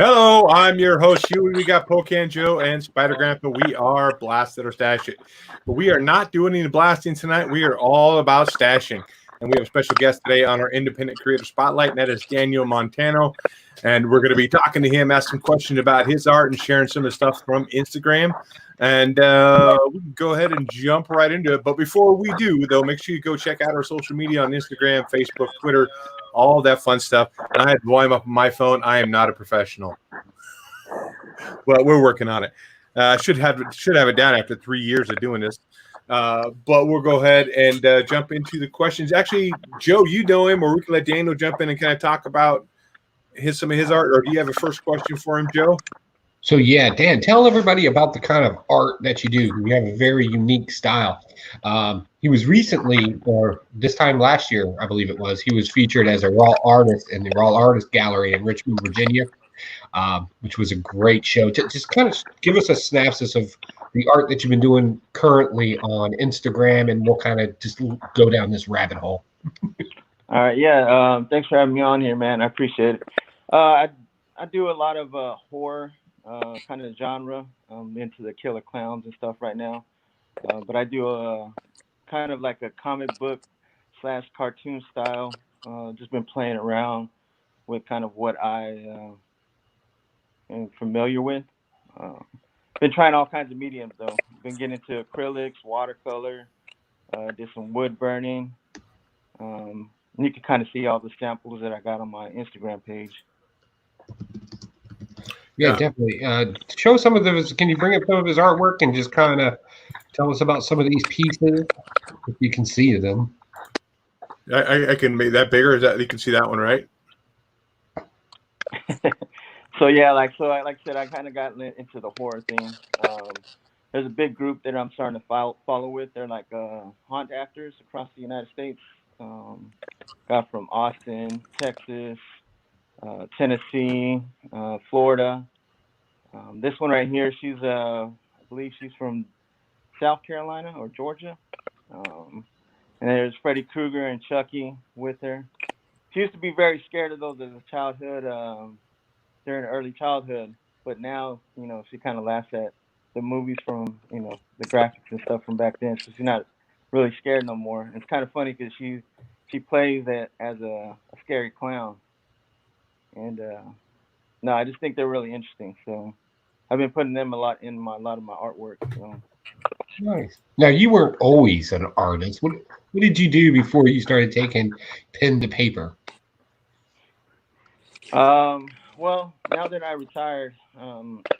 Hello, I'm your host, Huey. We got Pocan Joe and Spider Grandpa. We are Blasted or Stash It. But we are not doing any blasting tonight. We are all about stashing. And we have a special guest today on our Independent Creator Spotlight, and that is Daniel Montano. And we're going to be talking to him, ask some questions about his art, and sharing some of the stuff from Instagram. And we can go ahead and jump right into it. But before we do, though, make sure you go check out our social media on Instagram, Facebook, Twitter, all that fun stuff. And I had volume up on my phone. I am not a professional. Well, we're working on it. Should have it down after 3 years of doing this. But we'll go ahead and jump into the questions. Actually, Joe, you know him, or we can let Daniel jump in and kind of talk about some of his art. Or do you have a first question for him, Joe? So yeah, Dan, tell everybody about the kind of art that you do. You have a very unique style. He was recently, or this time last year, I believe it was, he was featured as a raw artist in the Raw Artist Gallery in Richmond, Virginia, which was a great show. Just kind of give us a synopsis of the art that you've been doing currently on Instagram, and we'll kind of just go down this rabbit hole. All right, yeah. Thanks for having me on here, man. I appreciate it. I do a lot of horror kind of genre. I'm into the killer clowns and stuff right now. But I do a kind of like a comic book / cartoon style. Just been playing around with kind of what I am familiar with. Uh, been trying all kinds of mediums though. Been getting into acrylics, watercolor. Did some wood burning. And you can kind of see all the samples that I got on my Instagram page. Yeah, definitely. Show some of those. Can you bring up some of his artwork and just kind of tell us about some of these pieces, if you can see them? I can make that bigger. Is that you can see that one, right? So yeah, like I said, I kind of got into the horror thing. There's a big group that I'm starting to follow with. They're like haunt actors across the United States. Got from Austin, Texas, Tennessee, Florida. This one right here, I believe she's from South Carolina or Georgia. And there's Freddy Krueger and Chucky with her. She used to be very scared of those as a childhood, during early childhood. But now, she kind of laughs at the movies from, the graphics and stuff from back then. So she's not really scared no more. And it's kind of funny because she plays it as a scary clown. And no, I just think they're really interesting. So I've been putting them a lot of my artwork. So. Nice. Now, you weren't always an artist. What did you do before you started taking pen to paper? Well, now that I retired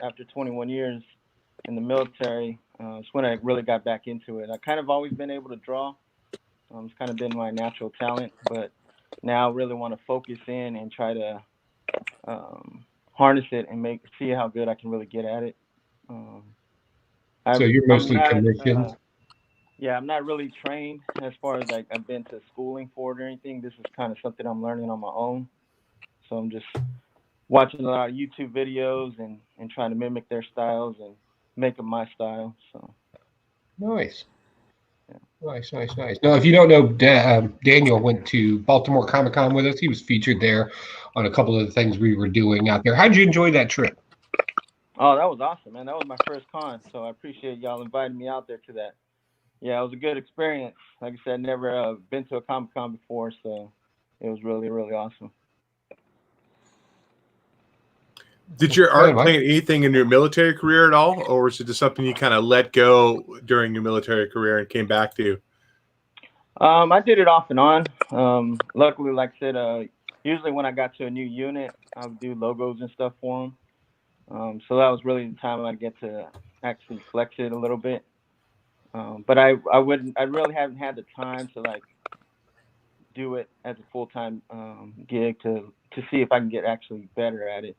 after 21 years in the military, it's when I really got back into it. I kind of always been able to draw. It's kind of been my natural talent, but now I really want to focus in and try to harness it and see how good I can really get at it. So you're mostly commissioned? Yeah, I'm not really trained as far as like I've been to schooling for it or anything. This is kind of something I'm learning on my own. So I'm just watching a lot of YouTube videos and trying to mimic their styles and make them my style. So nice. Nice. Now, if you don't know, Daniel went to Baltimore Comic-Con with us. He was featured there on a couple of the things we were doing out there. How did you enjoy that trip? Oh, that was awesome, man. That was my first con, so I appreciate y'all inviting me out there to that. Yeah, it was a good experience. Like I said, never been to a Comic-Con before, so it was really, really awesome. Did your art play anything in your military career at all, or was it just something you kind of let go during your military career and came back to? I did it off and on. Luckily, like I said, usually when I got to a new unit, I would do logos and stuff for them. So that was really the time I get to actually flex it a little bit. But I really haven't had the time to like do it as a full-time gig to see if I can get actually better at it.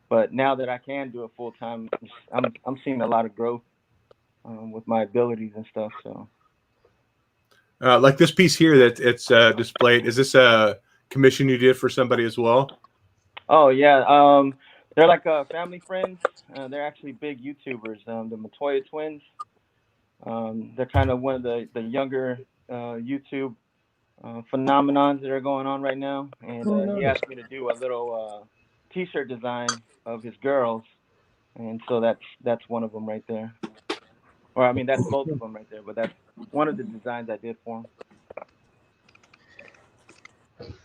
But now that I can do it full time, I'm seeing a lot of growth with my abilities and stuff. So, like this piece here that it's displayed, is this a commission you did for somebody as well? Oh yeah, they're like family friends. They're actually big YouTubers. The Michoud twins. They're kind of one of the younger YouTube phenomenons that are going on right now. And he asked me to do a little T-shirt design of his girls, and so that's one of them right there. Or I mean, that's both of them right there. But that's one of the designs I did for him.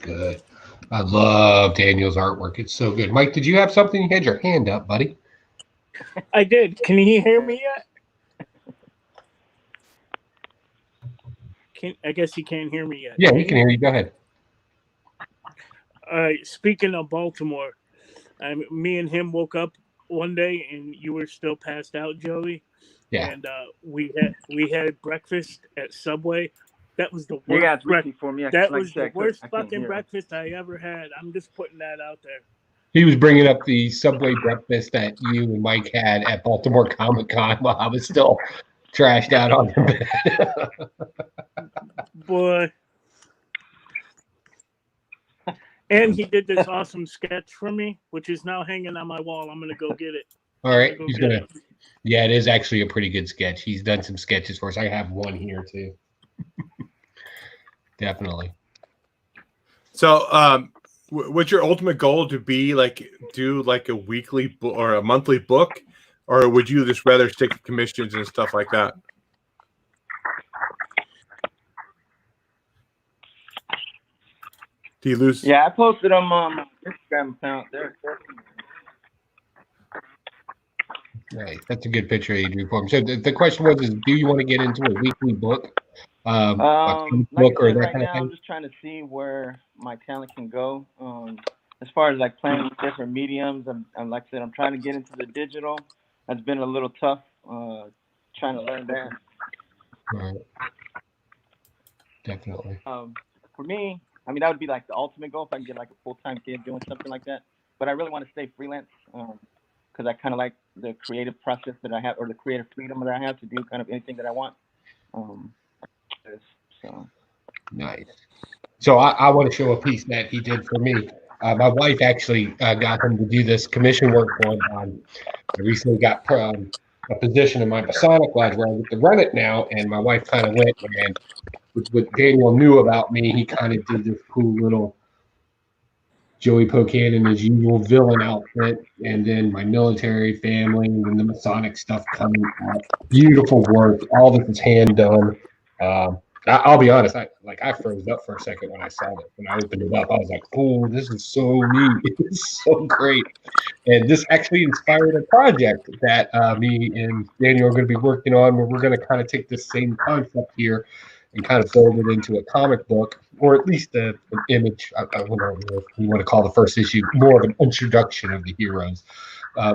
Good. I love Daniel's artwork. It's so good. Mike, did you have something? You had your hand up, buddy. I did. Can you hear me yet? I guess you can't hear me yet. Yeah, he can hear you. Go ahead. All right. Speaking of Baltimore, me and him woke up one day and you were still passed out, Joey. Yeah. And we had breakfast at Subway. That was the worst. You guys reaching for me. That was the worst fucking breakfast I ever had. I'm just putting that out there. He was bringing up the Subway breakfast that you and Mike had at Baltimore Comic Con while I was still trashed out on the bed. Boy. And he did this awesome sketch for me, which is now hanging on my wall. I'm going to go get it. All right. He's going to. Yeah, it is actually a pretty good sketch. He's done some sketches for us. I have one here, too. Definitely. So, what's your ultimate goal to be? Like, do like a weekly or a monthly book, or would you just rather stick to commissions and stuff like that? Do you lose? Yeah, I posted them on my Instagram account. There. Right. That's a good picture you drew for him. So the question was, do you want to get into a weekly book? Like book or that right kind of now, thing? I'm just trying to see where my talent can go. As far as like playing with different mediums, I'm like I said, I'm trying to get into the digital. That's been a little tough. Trying to learn that. Right. Definitely. For me, I mean, that would be like the ultimate goal if I can get like a full-time kid doing something like that. But I really want to stay freelance because I kind of like the creative process that I have, or the creative freedom that I have to do kind of anything that I want. So Nice. So I want to show a piece that he did for me. My wife actually got him to do this commission work for him. I recently got a position in my Masonic Lodge where I get to run it now, and my wife kind of went, and with what Daniel knew about me, he kind of did this cool little Joey Pocan in his usual villain outfit, and then my military family, and then the Masonic stuff coming out. Beautiful work. All this is hand done. I'll be honest, I froze up for a second when I saw it. When I opened it up, I was like, oh, this is so neat. It's so great. And this actually inspired a project that me and Daniel are going to be working on, where we're going to kind of take this same concept here and kind of build it into a comic book, or at least an image. I don't know if you want to call the first issue more of an introduction of the heroes,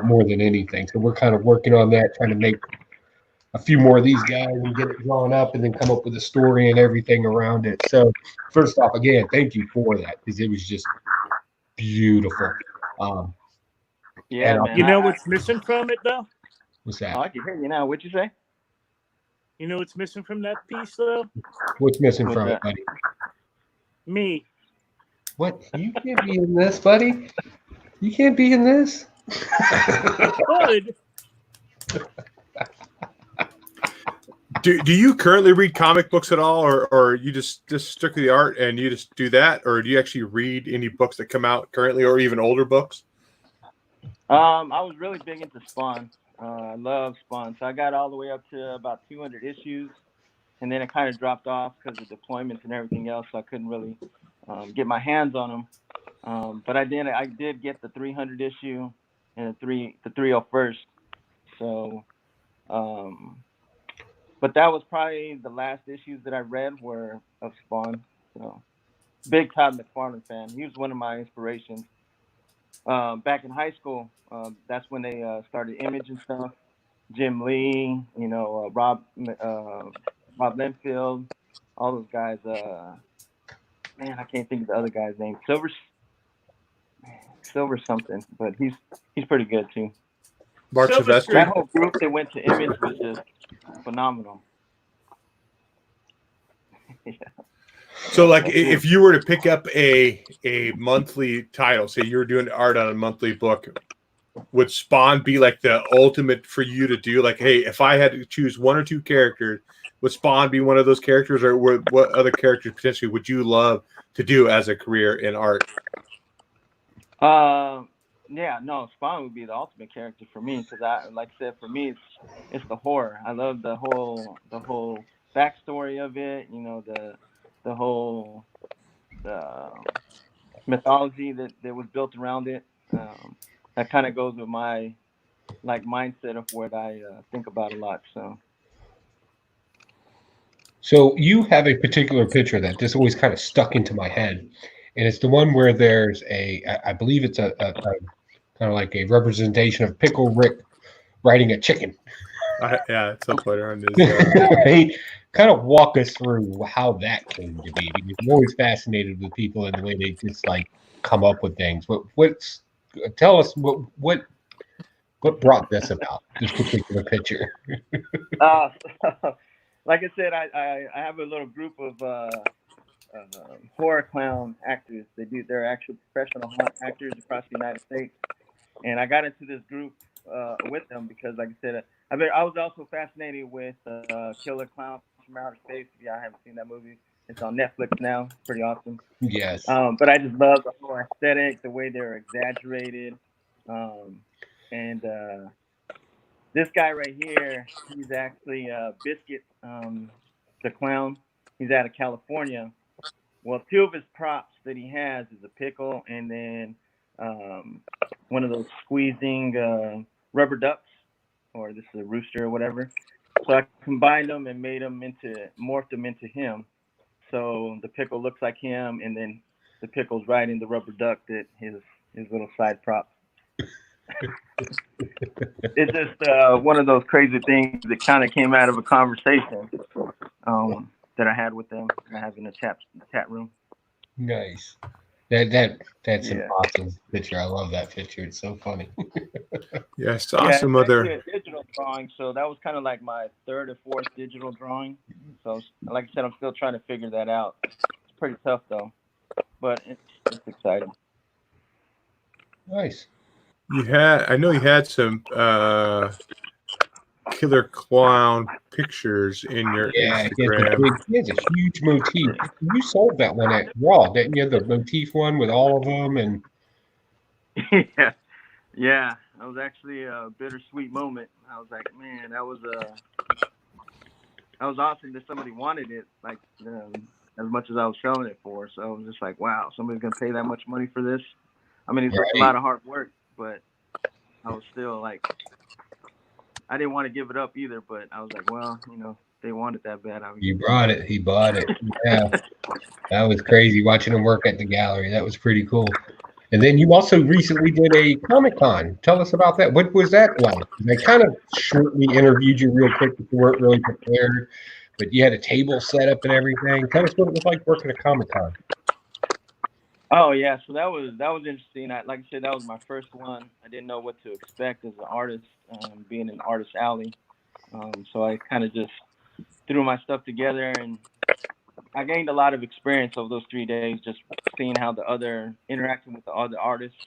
more than anything. So we're kind of working on that, trying to make a few more of these guys and get it drawn up, and then come up with a story and everything around it. So first off, again, thank you for that, because it was just beautiful. yeah, man. You know what's missing from it, though? What's that? Oh, I can hear you now. What'd you say? You know what's missing from that piece, though? What's missing from it, buddy? Me. What? You can't be in this, buddy. You can't be in this. Good. Do you currently read comic books at all, or you just strictly the art and you just do that, or do you actually read any books that come out currently, or even older books? I was really big into Spawn. I love Spawn, so I got all the way up to about 200 issues, and then it kind of dropped off because of deployments and everything else. So I couldn't really get my hands on them. But I did get the 300 issue and the 301st. So. But that was probably the last issues that I read were of Spawn. So, big Todd McFarlane fan. He was one of my inspirations. Back in high school, that's when they started Image and stuff. Jim Lee, Rob Linfield, all those guys. Man, I can't think of the other guy's name. Silver something, but he's pretty good too. Mark Silvestri. That whole group that went to Image was just phenomenal. Yeah. So, like, if you were to pick up a monthly title, say you were doing art on a monthly book, would Spawn be like the ultimate for you to do? Like, hey, if I had to choose one or two characters, would Spawn be one of those characters, or what other characters potentially would you love to do as a career in art? Yeah, no, Spawn would be the ultimate character for me because like I said, for me, it's the horror. I love the whole backstory of it. You know, the whole the mythology that was built around it. That kind of goes with my like mindset of what I think about a lot. So So you have a particular picture that just always kind of stuck into my head, and it's the one where there's I believe it's a kind of like a representation of Pickle Rick riding a chicken. Yeah, it's up later on his. Right? Kind of walk us through how that came to be, because I'm always fascinated with people and the way they just like come up with things. What's tell us what brought this about, this particular picture? uh, like I said, I have a little group of horror clown actors. They're actual professional actors across the United States, and I got into this group with them because, like I said, I was also fascinated with Killer Clowns from Outer Space. If y'all haven't seen that movie, it's on Netflix now. Pretty awesome. Yes. But I just love the whole aesthetic, the way they're exaggerated, um, and this guy right here, he's actually Biscuit, the clown. He's out of California. Well, two of his props that he has is a pickle and then um, one of those squeezing rubber ducks, or this is a rooster or whatever. So I combined them and morphed them into him. So the pickle looks like him, and then the pickle's riding the rubber duck that his little side prop. It's just one of those crazy things that kind of came out of a conversation that I had with them. I have in the chat room. Nice. That's an awesome picture. I love that picture. It's so funny. Yes, Yeah, awesome it's other. actually a digital drawing, so that was kind of like my third or fourth digital drawing. So, like I said, I'm still trying to figure that out. It's pretty tough though, but it's exciting. Nice. I know you had some killer clown pictures in your Instagram. He has a huge motif. You sold that one at Raw, didn't you? The motif one with all of them, and yeah, that was actually a bittersweet moment. I was like, man, that was awesome that somebody wanted it, like as much as I was selling it for. So I was just like, wow, somebody's gonna pay that much money for this. I mean, it's a lot of hard work, but I was still like, I didn't want to give it up either. But I was like, well, they wanted that bad. You brought it. He bought it. Yeah, that was crazy watching him work at the gallery. That was pretty cool. And then you also recently did a Comic-Con. Tell us about that. What was that like? I kind of shortly interviewed you real quick, but you weren't really prepared. But you had a table set up and everything. Tell us what it was like working at Comic-Con. Oh yeah, so that was interesting. Like I said, that was my first one. I didn't know what to expect as an artist, being in Artist Alley. So I kind of just threw my stuff together, and I gained a lot of experience over those 3 days, just seeing how interacting with the other artists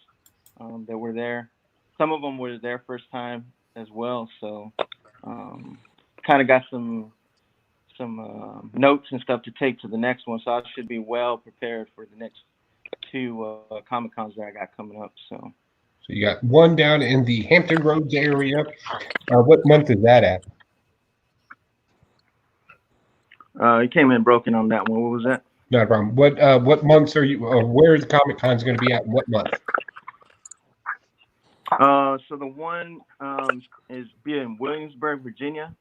that were there. Some of them were their first time as well, so kind of got some notes and stuff to take to the next one. So I should be well prepared for the next two Comic Cons that I got coming up. So you got one down in the Hampton Roads area. What month is that at? It came in broken on that one. What was that? Not a problem. What months are you? Where is Comic Con's going to be at? What month? So the one is in Williamsburg, Virginia.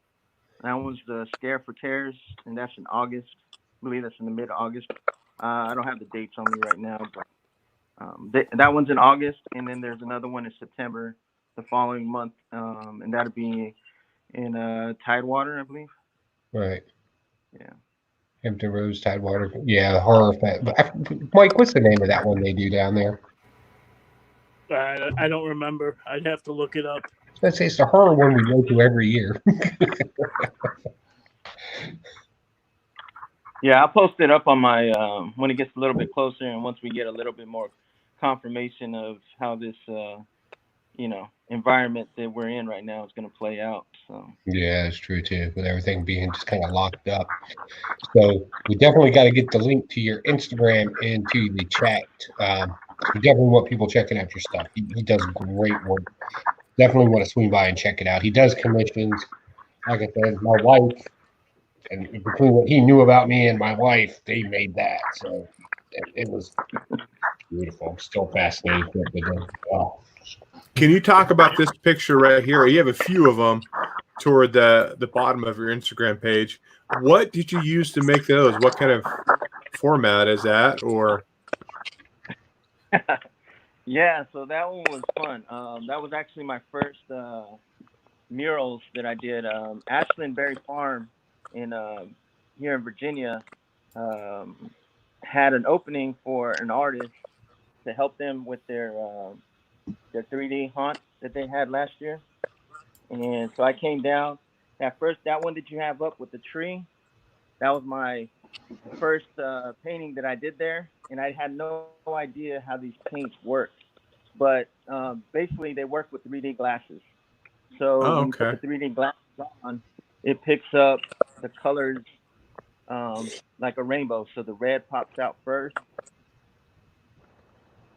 That one's the Scare for Cares, and that's in August. I believe that's in the mid-August. I don't have the dates on me right now, but that one's in August, and then there's another one in September, the following month, and that'll be in Tidewater, I believe. Right. Yeah. Hampton Roads, Tidewater. Yeah, the horror fan. Mike, what's the name of that one they do down there? I don't remember. I'd have to look it up. Let's say it's the horror one we go to every year. Yeah, I'll post it up on my when it gets a little bit closer, and once we get a little bit more confirmation of how this environment that we're in right now is going to play out. So Yeah, it's true too, with everything being just kind of locked up. So we definitely got to get the link to your Instagram into the chat. We definitely want people checking out your stuff. He does great work. Definitely want to swing by and check it out. He does commissions. Like I said, my wife, and between what he knew about me and my wife, they made that. So it was beautiful. I'm still fascinated with it. Oh. Can you talk about this picture right here? You have a few of them toward the bottom of your Instagram page. What did you use to make those? What kind of format is that? Or yeah, so that one was fun. That was actually my first murals that I did. Ashland Berry Farm in here in Virginia um, had an opening for an artist to help them with their 3D haunt that they had last year. And so I came down. That one that you have up with the tree, that was my first painting that I did there, and I had no idea how these paints work. But basically, they work with 3D glasses. So oh, when you put okay. the 3D glasses on, it picks up the colors like a rainbow. So the red pops out first,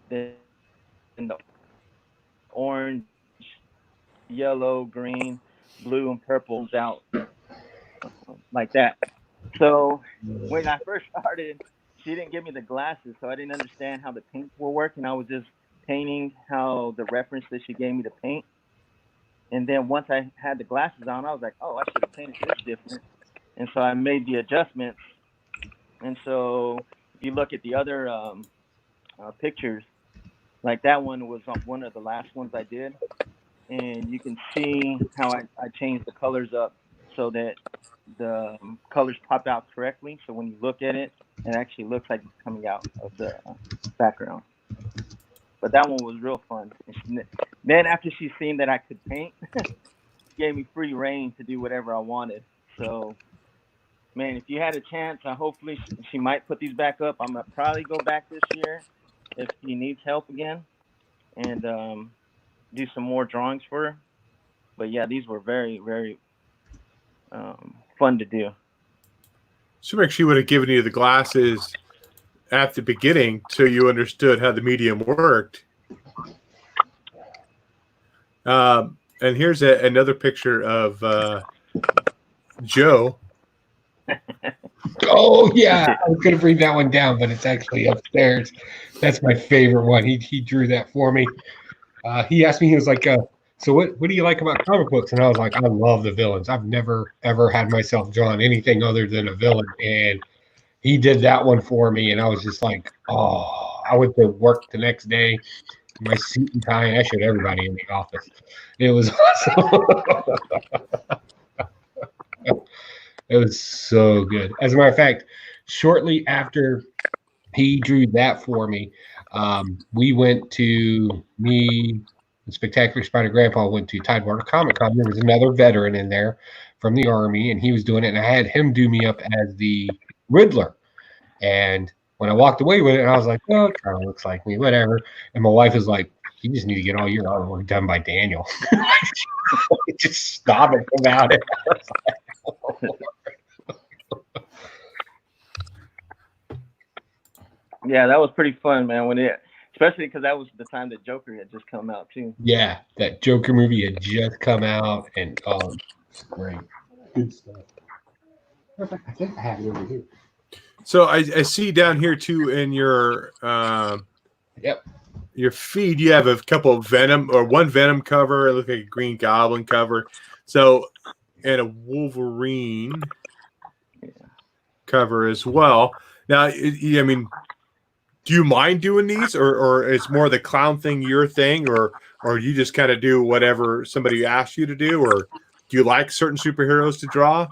then the orange, yellow, green, blue, and purple out like that. So when I first started, she didn't give me the glasses, so I didn't understand how the paints were working. I was just painting how the reference that she gave me to paint. And then once I had the glasses on, I was like, oh, I should have painted this different. And so I made the adjustments. And so if you look at the other pictures, like that one was one of the last ones I did. And you can see how I changed the colors up so that the colors pop out correctly. So when you look at it, it actually looks like it's coming out of the background. But that one was real fun. Then after she seen that I could paint, she gave me free reign to do whatever I wanted. So man, if you had a chance, hopefully she might put these back up. I'm gonna probably go back this year if she needs help again and do some more drawings for her. But yeah, these were very, very fun to do. So make she would have given you the glasses at the beginning so you understood how the medium worked. And here's another picture of Joe. Oh yeah, I was gonna bring that one down, but it's actually upstairs. That's my favorite one. He drew that for me. He asked me, he was like, "So what do you like about comic books?" And I was like, "I love the villains. I've never ever had myself drawn anything other than a villain." And he did that one for me, and I was just like, "Oh!" I went to work the next day, in my suit and tie, and I showed everybody in the office. It was awesome. It was so good. As a matter of fact, shortly after he drew that for me, we went to me, the Spectacular Spider Grandpa went to Tidewater Comic Con. There was another veteran in there from the Army, and he was doing it, and I had him do me up as the Riddler. And when I walked away with it, I was like, well, it kind of looks like me, whatever. And my wife is like, you just need to get all your artwork done by Daniel. Just stop it about it. Yeah, that was pretty fun, man. Especially because that was the time that Joker had just come out too. Yeah, that Joker movie had just come out, and it's great, good stuff. I think I have it over here. So I see down here too in your Yep. Your feed, you have a couple of Venom or one Venom cover. It looks like a Green Goblin cover. So, and a Wolverine cover as well. Now, I mean, do you mind doing these, or is more the clown thing your thing, or you just kind of do whatever somebody asks you to do, or do you like certain superheroes to draw?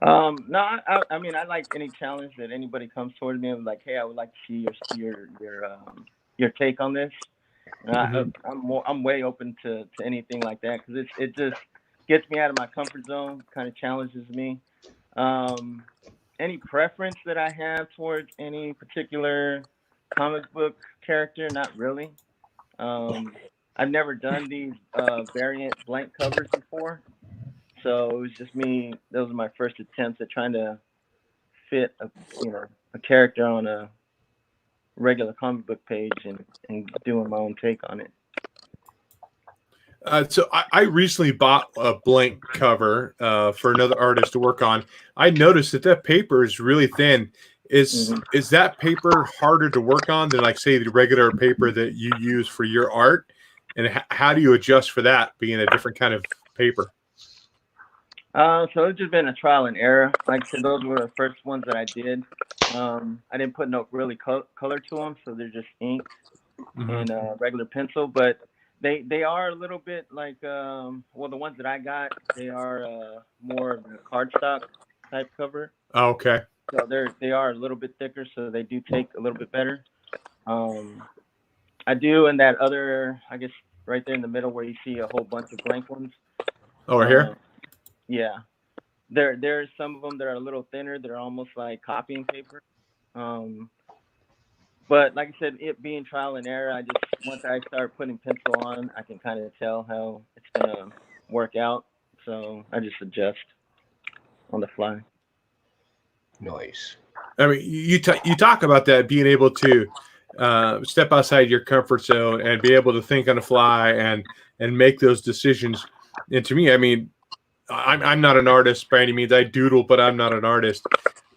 No, I mean, I like any challenge that anybody comes toward me and like, hey, I would like to see your take on this. I'm way open to anything like that because it just gets me out of my comfort zone, kind of challenges me. Um, any preference that I have towards any particular comic book character? Not really. Um, I've never done these variant blank covers before, so it was just me. Those were my first attempts at trying to fit a character on a regular comic book page and doing my own take on it. So I recently bought a blank cover for another artist to work on. I noticed that paper is really thin. Is that paper harder to work on than, like, say, the regular paper that you use for your art? And how do you adjust for that being a different kind of paper? So it's just been a trial and error. Like I said, those were the first ones that I did. I didn't put no really color to them, so they're just ink and regular pencil. But they are a little bit like the ones that I got, they are more of the cardstock type cover. Oh, okay. So they are a little bit thicker, so they do take a little bit better. I do in that other, I guess, right there in the middle where you see a whole bunch of blank ones. Over here? Yeah. There's some of them that are a little thinner. They're almost like copying paper. But like I said, it being trial and error, once I start putting pencil on, I can kind of tell how it's going to work out. So I just adjust on the fly. Nice. I mean, you talk about that, being able to step outside your comfort zone and be able to think on the fly and make those decisions. And to me, I mean, I'm not an artist by any means. I doodle, but I'm not an artist.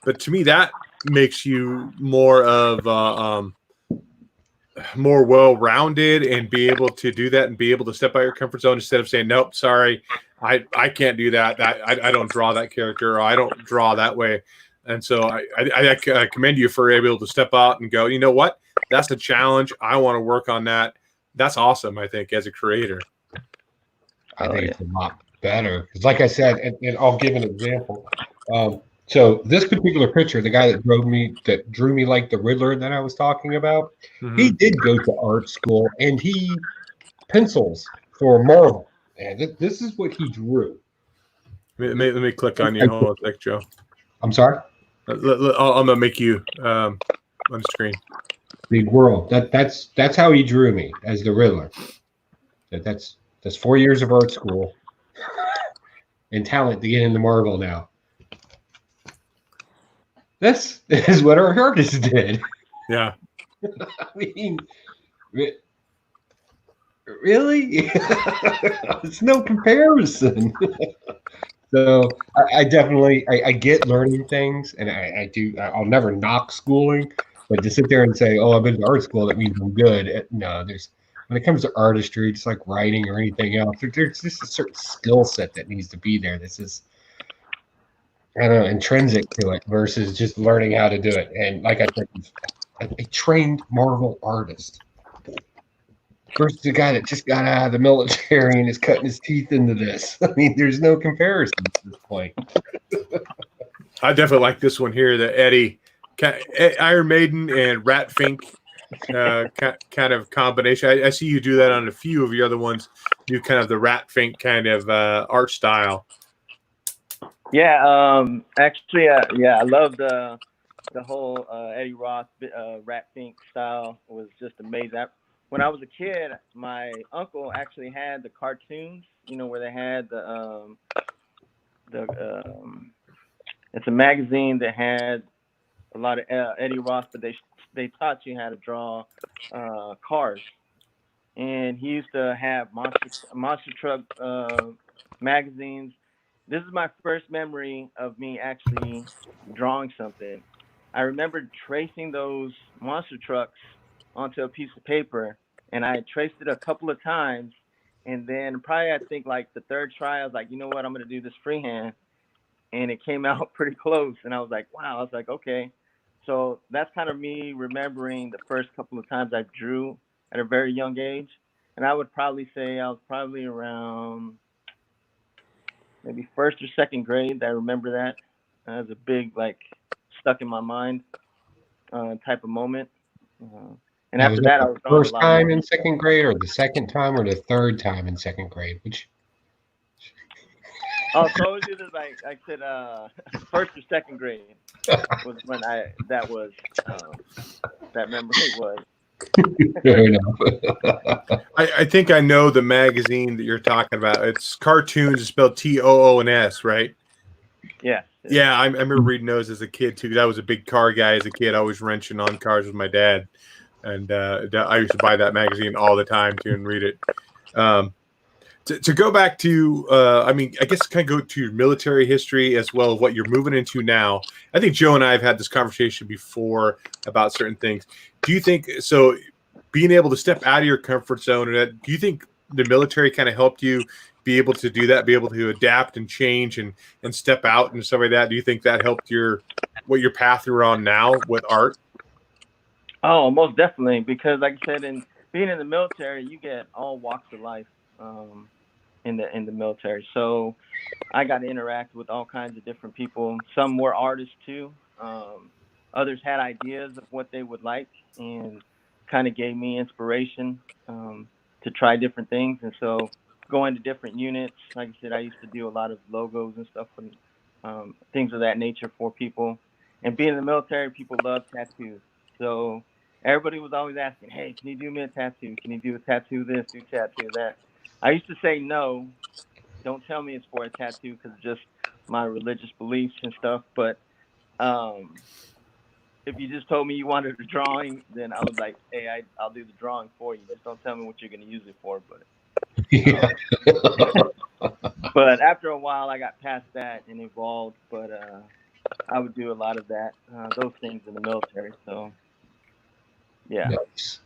But to me, that makes you more of more well-rounded and be able to do that and be able to step out your comfort zone instead of saying, nope, sorry, I can't do that. I don't draw that character, or I don't draw that way. And so I commend you for being able to step out and go, you know what? That's a challenge. I want to work on that. That's awesome, I think, as a creator. I think it's a lot better. Because like I said, and I'll give an example. So this particular picture, the guy that drew me like the Riddler that I was talking about, he did go to art school and he pencils for Marvel. And this is what he drew. Let me click on you. Hold on a sec, Joe. I'm sorry? I'm going to make you on screen. Big world. That's how he drew me as the Riddler. That's 4 years of art school and talent to get into Marvel now. This is what our artists did. Yeah. I mean, really? It's no comparison. So I definitely get learning things, and I'll never knock schooling, but to sit there and say, oh, I've been to art school, that means I'm good. No, when it comes to artistry, just like writing or anything else, there's just a certain skill set that needs to be there. This is, I don't know, intrinsic to it versus just learning how to do it. And like I said, a trained Marvel artist versus the guy that just got out of the military and is cutting his teeth into this. I mean, there's no comparison at this point. I definitely like this one here, the Eddie Iron Maiden and Rat Fink kind of combination. I see you do that on a few of your other ones. Do kind of the Rat Fink kind of art style. Yeah, actually, I love the whole Eddie Roth Rat Fink style. It was just amazing. When I was a kid, my uncle actually had the cartoons, where they had it's a magazine that had a lot of Eddie Roth, but they taught you how to draw cars. And he used to have monster truck magazines. This is my first memory of me actually drawing something. I remember tracing those monster trucks onto a piece of paper, and I traced it a couple of times, and then probably I think like the third try I was like, you know what, I'm gonna do this freehand, and it came out pretty close, and I was like, wow. I was like, okay. So that's kind of me remembering the first couple of times I drew at a very young age, and I would probably say I was probably around maybe first or second grade. I remember that as a big, like, stuck in my mind type of moment. And after that, I was the first time in second grade, or the second time, or the third time in second grade? Which? Oh, so it was either like I said, first or second grade was when that memory was. Fair enough. I think I know the magazine that you're talking about. It's cartoons. It's spelled TOONS, right? Yeah. Yeah, I remember reading those as a kid too. 'Cause I was a big car guy as a kid, always wrenching on cars with my dad, and I used to buy that magazine all the time too and read it. To go back to, I mean, I guess kind of go to your military history as well as what you're moving into now. I think Joe and I have had this conversation before about certain things. Do you think so? Being able to step out of your comfort zone, do you think the military kind of helped you be able to do that, be able to adapt and change and step out and stuff like that? Do you think that helped what your path you're on now with art? Oh, most definitely, because like I said, in being in the military, you get all walks of life in the military. So I got to interact with all kinds of different people. Some were artists too. Others had ideas of what they would like and kind of gave me inspiration to try different things. And so going to different units, like I said, I used to do a lot of logos and stuff and things of that nature for people. And being in the military, people love tattoos. So everybody was always asking, hey, can you do me a tattoo? Can you do a tattoo this, do tattoo that? I used to say no. Don't tell me it's for a tattoo because it's just my religious beliefs and stuff. But if you just told me you wanted a drawing, then I was like, hey, I'll do the drawing for you. Just don't tell me what you're going to use it for. But Yeah. but after a while, I got past that and evolved. But I would do a lot of those things in the military. So yeah. Nice.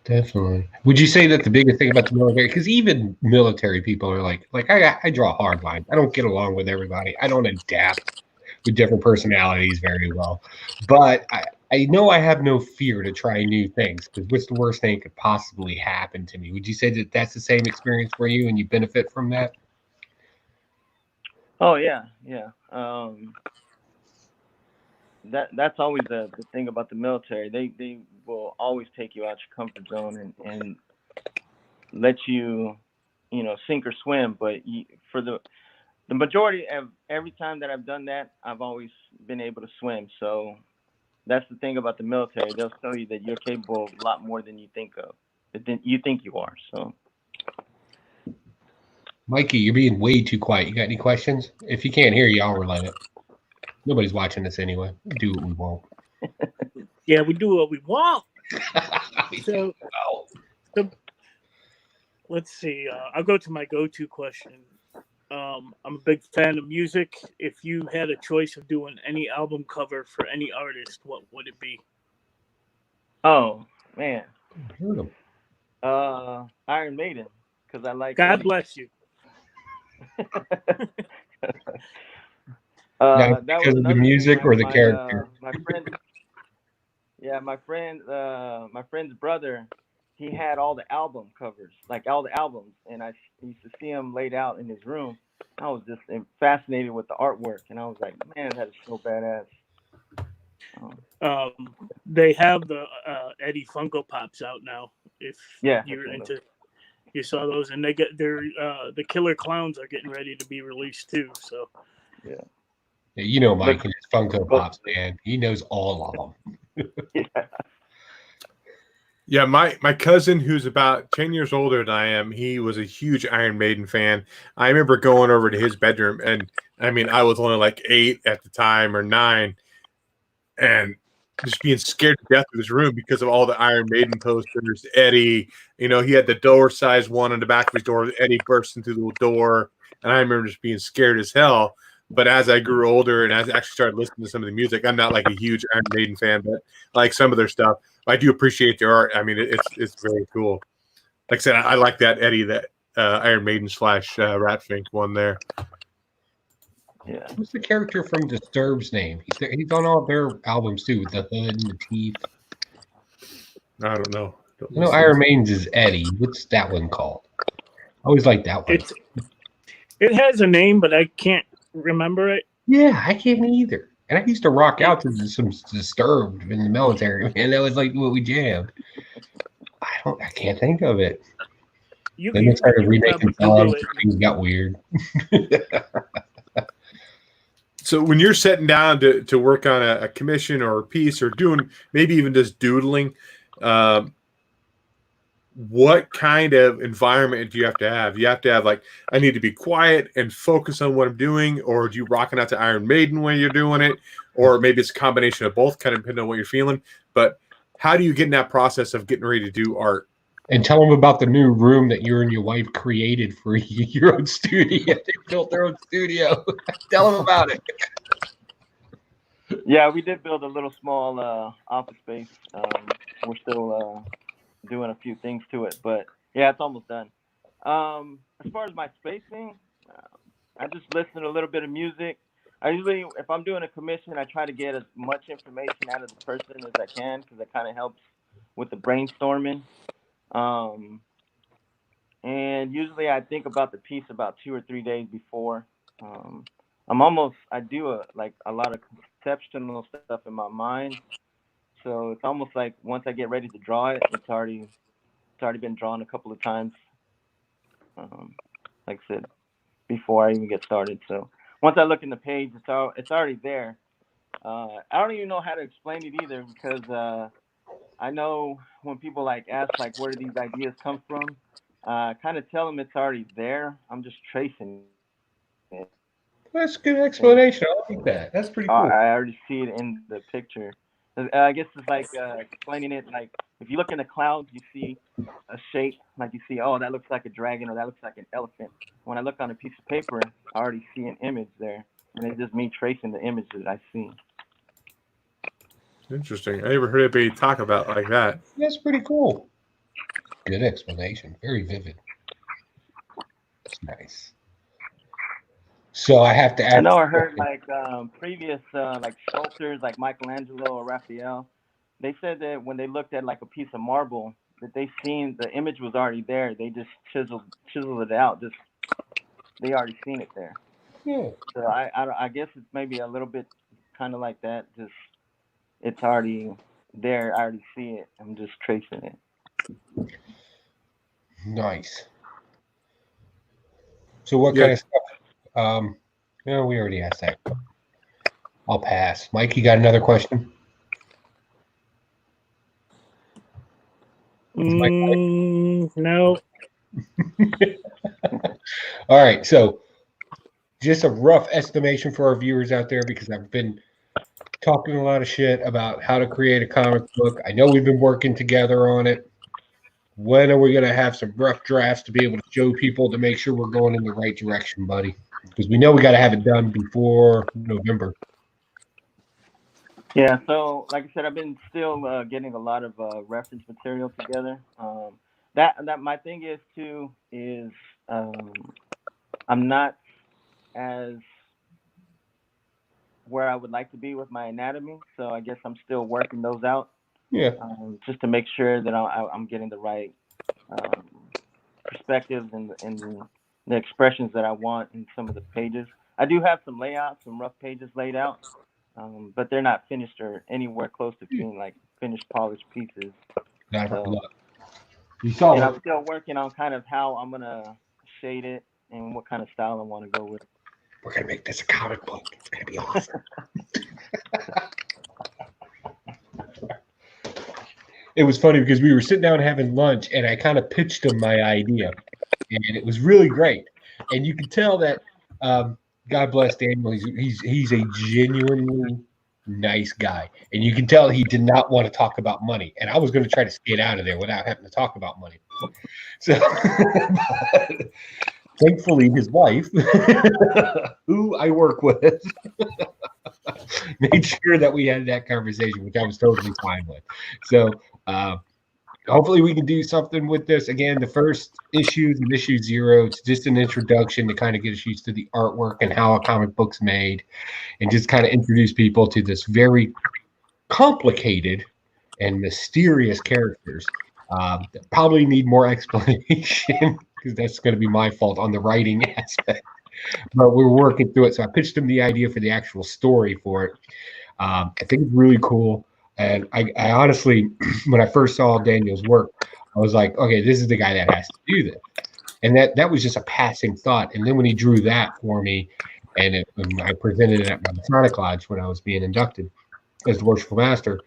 Definitely. Would you say that the biggest thing about the military, because even military people are like I draw hard lines. I don't get along with everybody. I don't adapt with different personalities very well. But I know I have no fear to try new things, because what's the worst thing that could possibly happen to me? Would you say that that's the same experience for you and you benefit from that? Oh yeah, yeah. That's always the thing about the military. They will always take you out your comfort zone and let you, sink or swim. But for the majority of every time that I've done that, I've always been able to swim. So that's the thing about the military. They'll tell you that you're capable of a lot more than you think you are. So, Mikey, you're being way too quiet. You got any questions? If you can't hear you, I'll relay it. Nobody's watching this anyway. We do what we want. Yeah, we do what we want. So let's see. I'll go to my go-to question. I'm a big fan of music. If you had a choice of doing any album cover for any artist, what would it be? oh man, Heard 'em. Iron Maiden, because I like. God bless you. Now, That because was of the another thing, music or the my, character? my friend, yeah, my friend's brother, he had all the album covers, like all the albums, and I used to see them laid out in his room. I was just fascinated with the artwork, and I was like, man, that is so badass. They have the Eddie Funko Pops out now. If Yeah, you're I've seen into, you saw those, and they get the Killer Clowns are getting ready to be released too. So yeah. Yeah, you know Mike and his Funko Pops, man. He knows all of them. Yeah. Yeah, my cousin, who's about 10 years older than I am, he was a huge Iron Maiden fan. I remember going over to his bedroom, and I mean, I was only like 8 at the time or 9, and just being scared to death of his room because of all the Iron Maiden posters. Eddie, he had the door size one on the back of his door. Eddie bursting through the door, and I remember just being scared as hell. But as I grew older and as I actually started listening to some of the music, I'm not like a huge Iron Maiden fan, but like some of their stuff, I do appreciate their art. I mean, it's very cool. Like I said, I like that Eddie, that Iron Maiden / Ratfink one there. Yeah. What's the character from Disturbed's name? He's on all their albums too, with the hood and the teeth. I don't know. Iron Maiden's is Eddie. What's that one called? I always like that one. It has a name, but I can't remember it. Yeah, I can't either. And I used to rock out to some Disturbed in the military, and that was like what we jammed. I can't think of it. Then they started remaking songs. Things got weird. So when you're sitting down to work on a commission or a piece or doing maybe even just doodling, what kind of environment do you have to have? You have to have like, I need to be quiet and focus on what I'm doing, or do you rocking out to Iron Maiden when you're doing it? Or maybe it's a combination of both, kind of depending on what you're feeling. But how do you get in that process of getting ready to do art? And tell them about the new room that you and your wife created for your own studio. They built their own studio. Tell them about it. Yeah, we did build a little small office space. We're still doing a few things to it, but yeah, it's almost done. As far as my spacing, I just listen to a little bit of music. I usually, if I'm doing a commission, I try to get as much information out of the person as I can because it kind of helps with the brainstorming. And usually I think about the piece about 2 or 3 days before. I do a lot of conceptual stuff in my mind. So it's almost like once I get ready to draw it, it's already been drawn a couple of times. Like I said, before I even get started. So once I look in the page, it's already there. I don't even know how to explain it either because I know when people like ask like where do these ideas come from, kind of tell them it's already there. I'm just tracing it. That's a good explanation. I like that. That's pretty cool. I already see it in the picture. I guess it's like explaining it like if you look in the clouds, you see a shape, like you see, oh, that looks like a dragon or that looks like an elephant. When I look on a piece of paper, I already see an image there, and it's just me tracing the image that I see. Interesting. I never heard anybody talk about it like that. That's pretty cool. Good explanation. Very vivid. That's nice. So I have to ask. I know I heard like previous like sculptors like Michelangelo or Raphael, they said that when they looked at like a piece of marble, that they seen the image was already there. They just chiseled it out. They already seen it there. Yeah. So I guess it's maybe a little bit kind of like that. Just it's already there. I already see it. I'm just tracing it. Nice. So what kind of stuff? No, we already asked that. I'll pass. Mike, you got another question? No. All right. So just a rough estimation for our viewers out there, because I've been talking a lot of shit about how to create a comic book. I know we've been working together on it. When are we going to have some rough drafts to be able to show people to make sure we're going in the right direction, buddy? Because we know we got to have it done before November. Yeah, so like I said, I've been still getting a lot of reference material together. That my thing is too is I'm not as where I would like to be with my anatomy, so I guess I'm still working those out. Yeah. Just to make sure that I'm getting the right perspectives and the expressions that I want in some of the pages. I do have some layouts, some rough pages laid out, but they're not finished or anywhere close to being like finished, polished pieces. You saw and it. I'm still working on kind of how I'm gonna shade it and what kind of style I want to go with. We're gonna make this a comic book. It's gonna be awesome. It was funny because we were sitting down having lunch, and I kind of pitched him my idea, and it was really great. And you can tell that God bless Daniel. He's a genuinely nice guy, and you can tell he did not want to talk about money. And I was going to try to skate out of there without having to talk about money. So, thankfully, his wife, who I work with, made sure that we had that conversation, which I was totally fine with. So hopefully we can do something with this. Again, the first issue, Michoud Zero, it's just an introduction to kind of get us used to the artwork and how a comic book's made, and just kind of introduce people to this very complicated and mysterious characters that probably need more explanation, because that's going to be my fault on the writing aspect. But we're working through it. So I pitched him the idea for the actual story for it. I think it's really cool. And I honestly, when I first saw Daniel's work, I was like, okay, this is the guy that has to do this. And that was just a passing thought. And then when he drew that for me, and I presented it at my Masonic Lodge when I was being inducted as the Worshipful Master,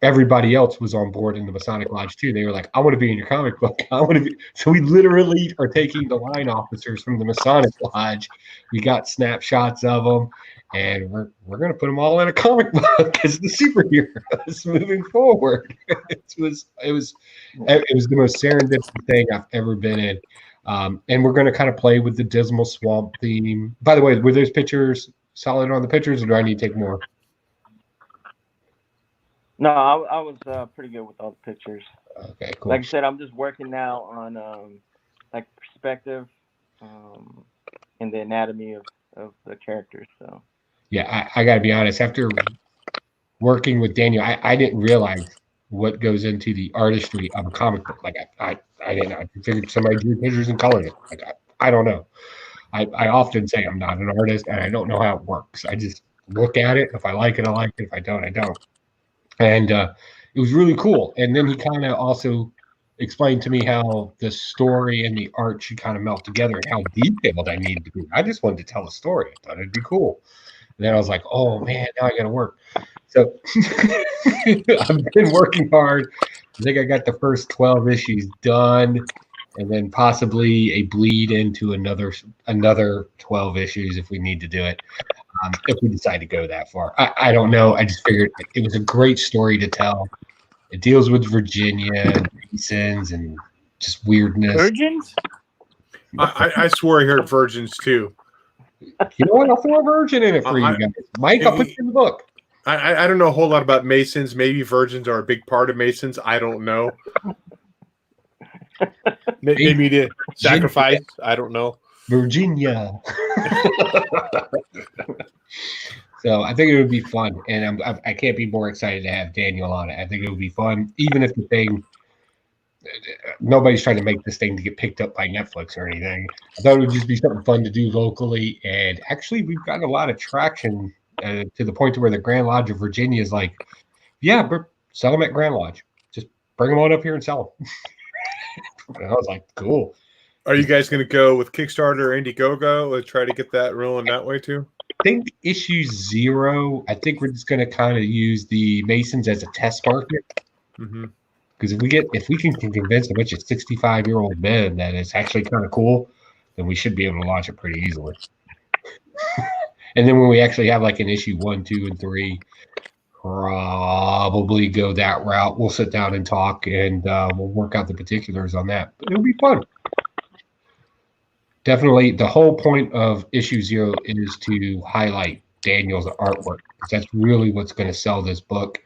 everybody else was on board in the Masonic Lodge too. They were like, I want to be in your comic book. I want to be. So we literally are taking the line officers from the Masonic Lodge. We got snapshots of them, and we're going to put them all in a comic book as the superheroes moving forward. it was the most serendipity thing I've ever been in. And we're going to kind of play with the Dismal Swamp theme. By the way, were those pictures solid on the pictures, or do I need to take more? No, I was pretty good with all the pictures. Okay, cool. Like I said, I'm just working now on like perspective and the anatomy of the characters. So yeah, I got to be honest. After working with Daniel, I didn't realize what goes into the artistry of a comic book. Like I didn't. I figured somebody drew pictures and colored it. Like I don't know. I often say I'm not an artist and I don't know how it works. I just look at it. If I like it, I like it. If I don't, I don't. And it was really cool. And then he kind of also explained to me how the story and the art should kind of melt together and how detailed I needed to be. I just wanted to tell a story. I thought it'd be cool. And then I was like, oh man, now I got to work. So I've been working hard. I think I got the first 12 issues done, and then possibly a bleed into another 12 issues if we need to do it. If we decide to go that far. I don't know. I just figured it was a great story to tell. It deals with Virginia and Masons and just weirdness. Virgins? I swore I heard virgins too. You know what? I'll throw a virgin in it for you guys. Mike, I'll put you in the book. I don't know a whole lot about Masons. Maybe virgins are a big part of Masons. I don't know. Maybe to sacrifice. I don't know. Virginia. So I think it would be fun, and I can't be more excited to have Daniel on it. I think it would be fun, even if the thing, nobody's trying to make this thing to get picked up by Netflix or anything. I thought it would just be something fun to do locally, and actually we've gotten a lot of traction to the point to where the Grand Lodge of Virginia is like, yeah, sell them at Grand Lodge. Just bring them on up here and sell them. And I was like, cool. Are you guys going to go with Kickstarter or Indiegogo and try to get that rolling that way too? I think issue 0, I think we're just going to kind of use the Masons as a test market. Because if we can convince a bunch of 65-year-old men that it's actually kind of cool, then we should be able to launch it pretty easily. And then when we actually have like an issue 1, 2, and 3, probably go that route. We'll sit down and talk, and we'll work out the particulars on that. But it'll be fun. Definitely, the whole point of issue 0 is to highlight Daniel's artwork. That's really what's going to sell this book.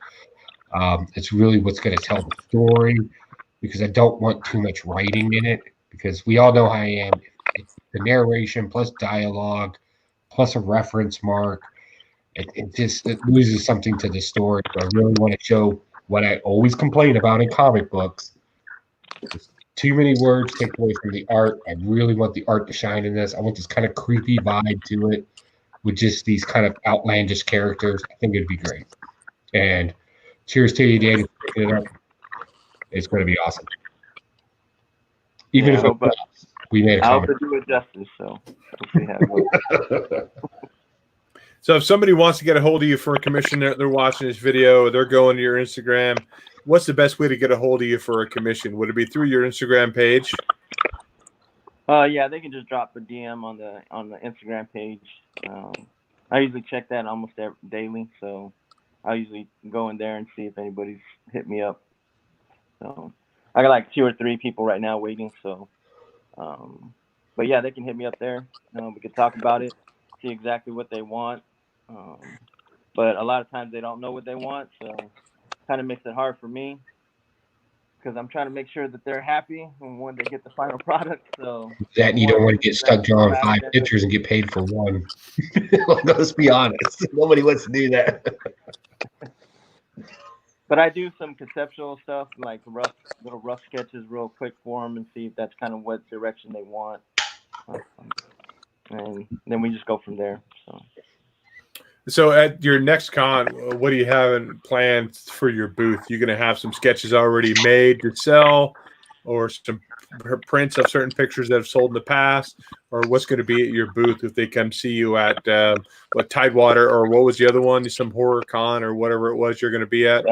It's really what's going to tell the story, because I don't want too much writing in it, because we all know how I am. It's the narration plus dialogue plus a reference mark. It loses something to the story. So I really want to show what I always complain about in comic books. Just too many words take away from the art. I really want the art to shine in this. I want this kind of creepy vibe to it with just these kind of outlandish characters. I think it'd be great. And cheers to you, Danny, for picking it up. It's going to be awesome. Even if we made a comment. I hope to do it justice, so we'll see how it goes. So if somebody wants to get a hold of you for a commission, they're watching this video, they're going to your Instagram, what's the best way to get a hold of you for a commission? Would it be through your Instagram page? Yeah, they can just drop a DM on the Instagram page. I usually check that almost daily, so I usually go in there and see if anybody's hit me up. So I got like 2 or 3 people right now waiting. So, but yeah, they can hit me up there. We can talk about it, see exactly what they want. But a lot of times they don't know what they want, so kind of makes it hard for me, because I'm trying to make sure that they're happy when they get the final product. So that you don't want to get stuck drawing 5 pictures and get paid for 1. Let's be honest. Nobody wants to do that. But I do some conceptual stuff, like little rough sketches real quick for them, and see if that's kind of what direction they want. And then we just go from there. So at your next con, what do you have planned for your booth? You're going to have some sketches already made to sell, or some prints of certain pictures that have sold in the past, or what's going to be at your booth if they come see you at Tidewater, or what was the other one? Some horror con or whatever it was you're going to be at?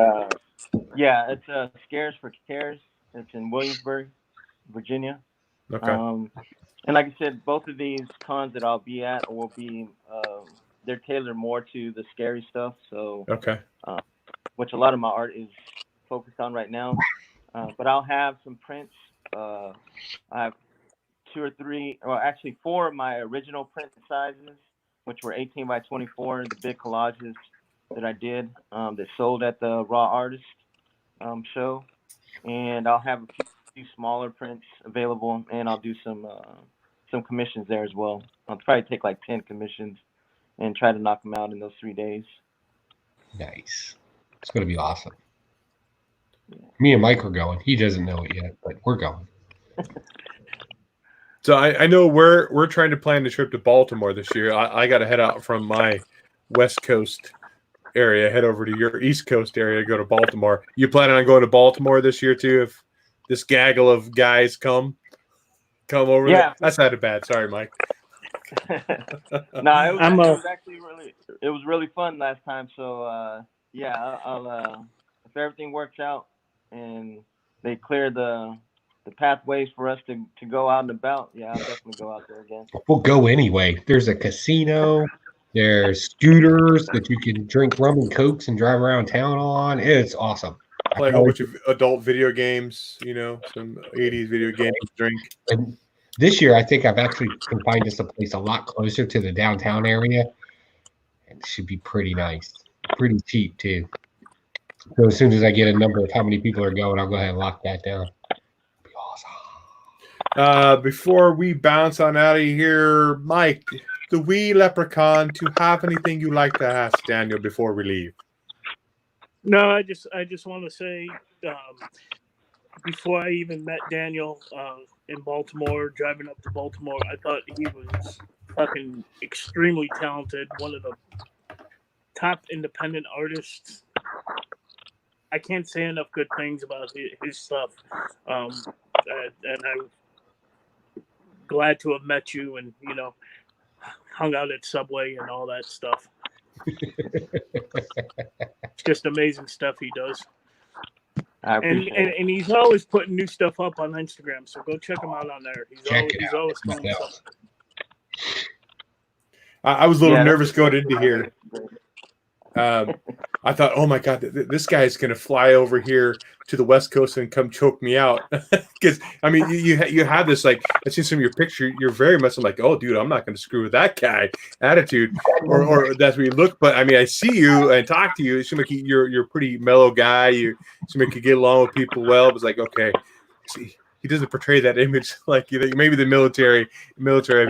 Yeah, it's Scares for Cares. It's in Williamsburg, Virginia. Okay. And like I said, both of these cons that I'll be at will be they're tailored more to the scary stuff. So, Okay. which a lot of my art is focused on right now. But I'll have some prints. I have 2 or 3, well, actually 4 of my original print sizes, which were 18 by 24, the big collages that I did that sold at the Raw Artist show. And I'll have a few smaller prints available, and I'll do some commissions there as well. I'll probably take like 10 commissions and try to knock them out in those 3 days. Nice. It's going to be awesome. Yeah. Me and Mike are going. He doesn't know it yet, but we're going. So I know we're trying to plan the trip to Baltimore this year. I got to head out from my West Coast area, head over to your East Coast area, go to Baltimore. You planning on going to Baltimore this year too? If this gaggle of guys come over there? That's not bad. Sorry, Mike. No, it was actually really fun last time. So yeah, I'll if everything works out and they clear the pathways for us to go out and about, yeah, I'll definitely go out there again. We'll go anyway. There's a casino. There's scooters that you can drink rum and cokes and drive around town on. It's awesome. Play a whole bunch of adult video games, some 80s video games, drink. And this year, I think I've actually confined us a place a lot closer to the downtown area. And it should be pretty nice. Pretty cheap, too. So as soon as I get a number of how many people are going, I'll go ahead and lock that down. It'll be awesome. Before we bounce on out of here, Mike, the wee Leprechaun, to have anything you like to ask Daniel before we leave? No, I just want to say, before I even met Daniel in Baltimore, driving up to Baltimore, I thought he was fucking extremely talented, one of the top independent artists. I can't say enough good things about his stuff, and I'm glad to have met you and hung out at Subway and all that stuff. It's just amazing stuff he does. And he's always putting new stuff up on Instagram, so go check him out on there. He's always doing stuff. I was a little nervous going into here. I thought, oh my God, this guy is going to fly over here to the West Coast and come choke me out. Because I mean, you have this, like, I've seen some of your picture. You're very much like, oh, dude, I'm not going to screw with that guy attitude, or that's where you look. But I mean, I see you and talk to you. It seems like you're a pretty mellow guy. You seem like you get along with people well. It's like, okay, see, he doesn't portray that image like maybe the military,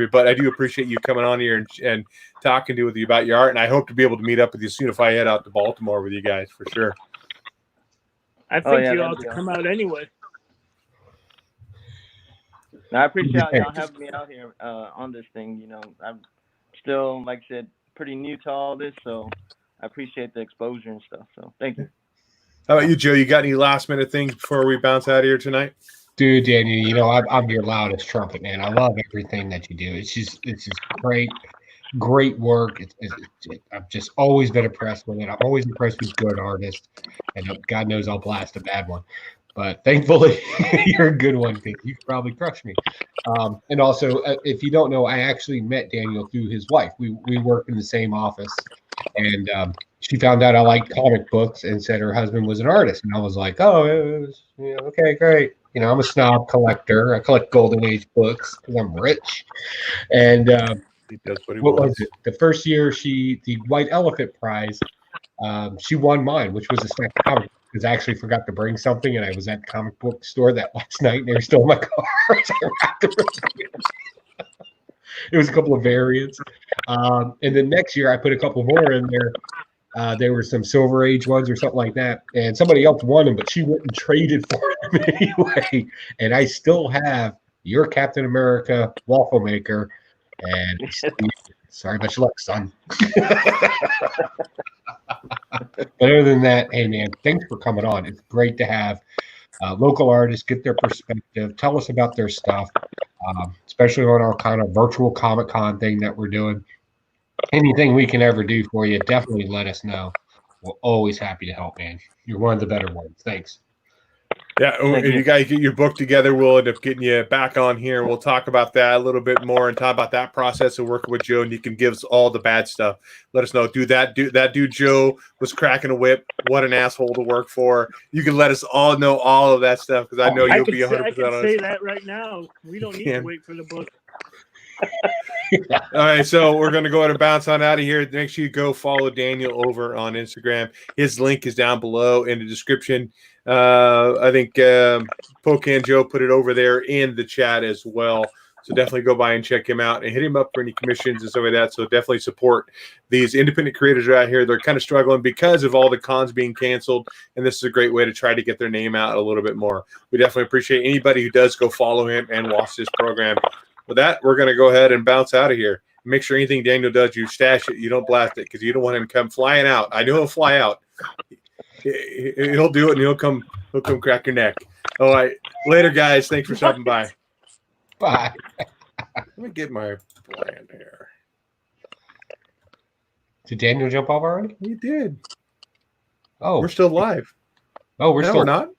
but I do appreciate you coming on here and talking with you about your art, and I hope to be able to meet up with you soon if I head out to Baltimore with you guys for sure. I think you ought to come out anyway. I appreciate y'all having me out here on this thing. I'm still, like I said, pretty new to all this, so I appreciate the exposure and stuff. So thank you. How about you, Joe? You got any last minute things before we bounce out of here tonight? Dude, Daniel, I'm your loudest trumpet, man. I love everything that you do. It's just great work. I've just always been impressed with it. I'm always impressed with good artists, and God knows I'll blast a bad one. But thankfully, you're a good one, because you could probably crush me. And also, if you don't know, I actually met Daniel through his wife. We worked in the same office, and she found out I liked comic books and said her husband was an artist. And I was like, oh, okay, great. I'm a snob collector. I collect Golden Age books because I'm rich. And he does what he what wants. was it? The first year, the White Elephant Prize, she won mine, which was a stack of comic books, because I actually forgot to bring something, and I was at the comic book store that last night, and they were still in my car. So I wrapped them. It was a couple of variants. And then next year, I put a couple more in there. There were some Silver Age ones or something like that, and somebody else won them, but she went and traded for them anyway. And I still have your Captain America waffle maker. And sorry about your luck, son. But other than that, hey man, thanks for coming on. It's great to have local artists get their perspective, tell us about their stuff, especially on our kind of virtual Comic-Con thing that we're doing. Anything we can ever do for you, definitely let us know. we're always happy to help, man. You're one of the better ones. Thanks. Yeah, if you guys get your book together, we'll end up getting you back on here. We'll talk about that a little bit more and talk about that process of working with Joe, and you can give us all the bad stuff. Let us know. That dude Joe was cracking a whip. What an asshole to work for. You can let us all know all of that stuff because I know you'll be 100% I can honest. say that right now. We don't need to wait for the book. All right, so we're going to go ahead and bounce on out of here. Make sure you go follow Daniel over on Instagram. His link is down below in the description. I think Pocan Joe put it over there in the chat as well. So definitely go by and check him out and hit him up for any commissions and stuff like that. So definitely support these independent creators out here. They're kind of struggling because of all the cons being canceled, and this is a great way to try to get their name out a little bit more. We definitely appreciate anybody who does go follow him and watch this program. With that, we're going to go ahead and bounce out of here. Make sure anything Daniel does, you stash it. You don't blast it because you don't want him to come flying out. I know he'll fly out. He'll do it, and he'll come crack your neck. All right. Later, guys. Thanks for stopping by. Bye. Let me get my brand here. Did Daniel jump off already? He did. Oh. We're still live. Oh, we're no, still we're not.